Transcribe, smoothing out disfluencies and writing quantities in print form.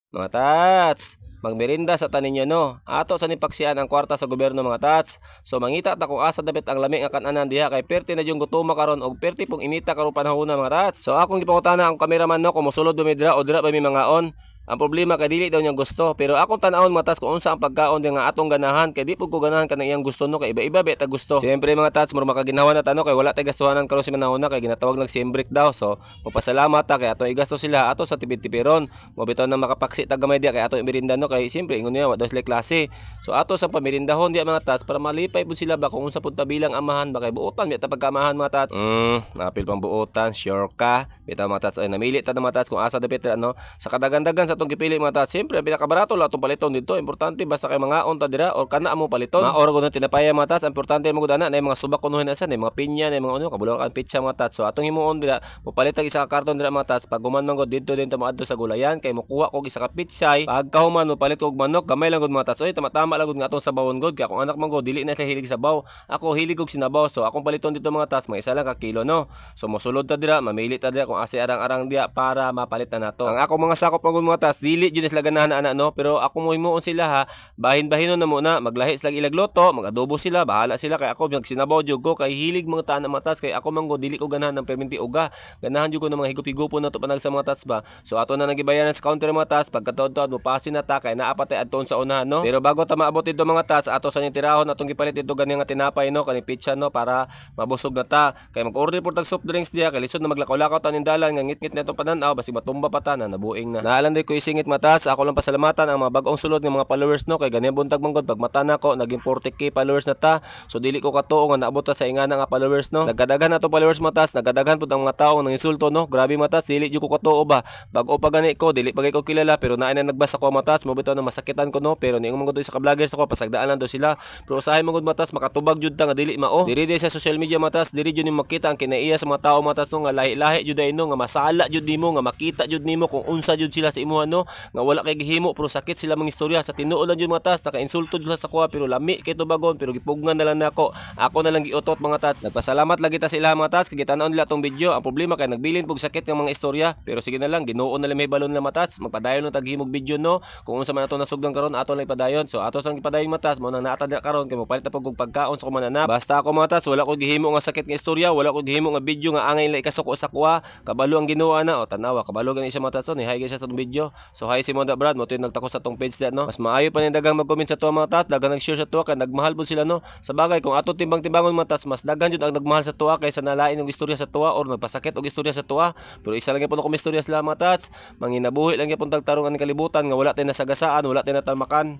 Mga tats, magmerinda sa tanin nyo no. Ato sa nipaksian ang kwarta sa gobyerno mga tats. So mangita ta kung asa dapat ang lami nga kananan diha kay perti na yung gutuma karon og perti pong inita karon panahon na mga tats. So akong gipangutana ang kameraman no kung mosulod ba mi dira o dira ba mi mangaon. Ang problema kay dili daw niya gusto pero akong tan-awon mga tats kung unsa ang pagkaon di nga atong ganahan kay di pud ko ganahan kanang iyang gusto no kay iba-iba beta gusto. Siyempre mga tats mura makaginawa na tano kay wala tay gastuhanan karon si manahon na kay ginatawag lang siembrik daw. So magpasalamat ta kay ato igasto sila ato sa tipid-tipiron. Mo bitaw na makapaksi ta gamay dia kay ato merinda no kay siyempre ingon niya wa daw sila klase. So ato sa pamerindahon dia mga tats para malipay pud sila ba kung unsa pud ta bilang amahan ba kay buotan bita pagkamahan mga tats. Napil pang buotan sure ka. Bitaw mga tats ay namili ta mga tats kung asa dapat ano sa kadagan-dagan sa atong gipili mga tats. Siyempre, ang pinakabarato lang itong paliton dito. Importante basta kay mga onta dira or kana mo paliton. Mga oro kuno tinapaya mga tats. Importante mo gudana na mga subak kuno hinasan, mga pinya, na mga ano, kabulakan pitsa mga tats. So atong himuon dira, mo palit og isa ka karton dira mga tats. Pag guman man gud dito din ta moadto sa gulayan kay mo kuha kog isa ka pitsay. Pag kahuman mo palit kog manok, gamay lang gud mga tats. Oy, tama-tama lang gud nga atong sabawon gud kay akong anak man gud dili na siya hilig sabaw. Ako hilig og sinabaw. So akong paliton dito mga tats, mga isa lang ka kilo no. So mosulod ta dira, mamili ta dira kung asa arang-arang dia para mapalit na nato. Ang akong mga sakop man gud mga tats, dili jud sila ganahan ana no, pero ako mo himuon sila ha, bahin-bahinon na muna, maglahi sila ilag loto, mag-adobo sila, bahala sila kay ako magsinabaw jud ko kay hilig mga tanan matas kay ako manggo dili ko ganahan ng perminti uga. Ganahan jud ko ng mga higup-higupon na to panag sa mga tats ba. So ato na nagibayaran sa counter mga tats pagkatuod-tuod mo pasin na ta kay naa pa tay adton sa unahan no. Pero bago ta maabot dito mga tats, ato sa tirahon atong gipalit dito gani nga tinapay no, kani pizza no para mabusog na ta. Kay mag-order pud tag soft drinks diya kay lisod na maglakaw-lakaw ta ning dalan nga ngit-ngit na itong panan-aw basi matumba pa ta na nabuing na. Naalan day ko isingit matas, ako lang pasalamatan ang mga bag-ong sulod ng mga followers no kay ganyan buntag manggod pag mata na ko naging 40k followers na ta. So dili ko katuo nga naabot ta sa ingana nga followers no. Nagkadaghan na to followers matas, nagkadaghan pud ang mga tawo nang insulto no. Grabe matas, dili jud ko katuo ba. Bag-o pa gani ko, dili pa ko kilala pero naa na nagbasa ko matas, mo bitaw na masakitan ko no. Pero niing manggod sa ka-vloggers ako pasagdaan lang do sila. Pero usahay manggod matas makatubag jud ta nga dili mao. Diri sa social media matas, diri jud ni makita ang kinaiya sa mga tawo matas no nga lahi-lahi jud ay no nga masala jud nimo nga makita jud nimo kung unsa jud sila sa imuha no. Nga wala kay gihimo pero sakit sila mga istorya sa tinuod lang jud mga tats, naka-insulto jud sa kuha pero lami kay tubagon pero gipugngan na lang nako. Ako na lang giutot mga tats. Nagpasalamat lagi ta sa ila mga tats kay gitanon nila tong video. Ang problema kay nagbilin pug sakit ng mga istorya pero sige na lang ginuon na lang may balon na mga tats. Magpadayon ng taghimog video no. Kung unsa man ato nasugdan karon ato lang ipadayon. So ato sang ipadayon mga tats mo nang naata dira karon kay mopalit ta pug pagkaon sa kumananap. Basta ako mga tats wala ko gihimo nga sakit nga istorya, wala ko gihimo nga video nga angay la ikasuko sa kuha. Kabalo ang ginuwa na o tanawa kabalo gani siya mga tats ni hi guys sa tong video. So hi si Monda Brad mo tin nagtakos sa tong page na no. Mas maayo pa ni dagang mag-comment sa tuwa mga tats, dagang nag-share sa tuwa kay nagmahal pud sila no. Sa bagay kung ato timbang-timbangon mga tats, mas daghan jud ang nagmahal sa tuwa kaysa nalain og istorya sa tuwa or nagpasakit og istorya sa tuwa. Pero isa lang gyapon ko istorya sila mga tats. Manginabuhi lang gyapon tagtarong ang kalibutan nga wala tay nasagasaan, wala tay natamakan.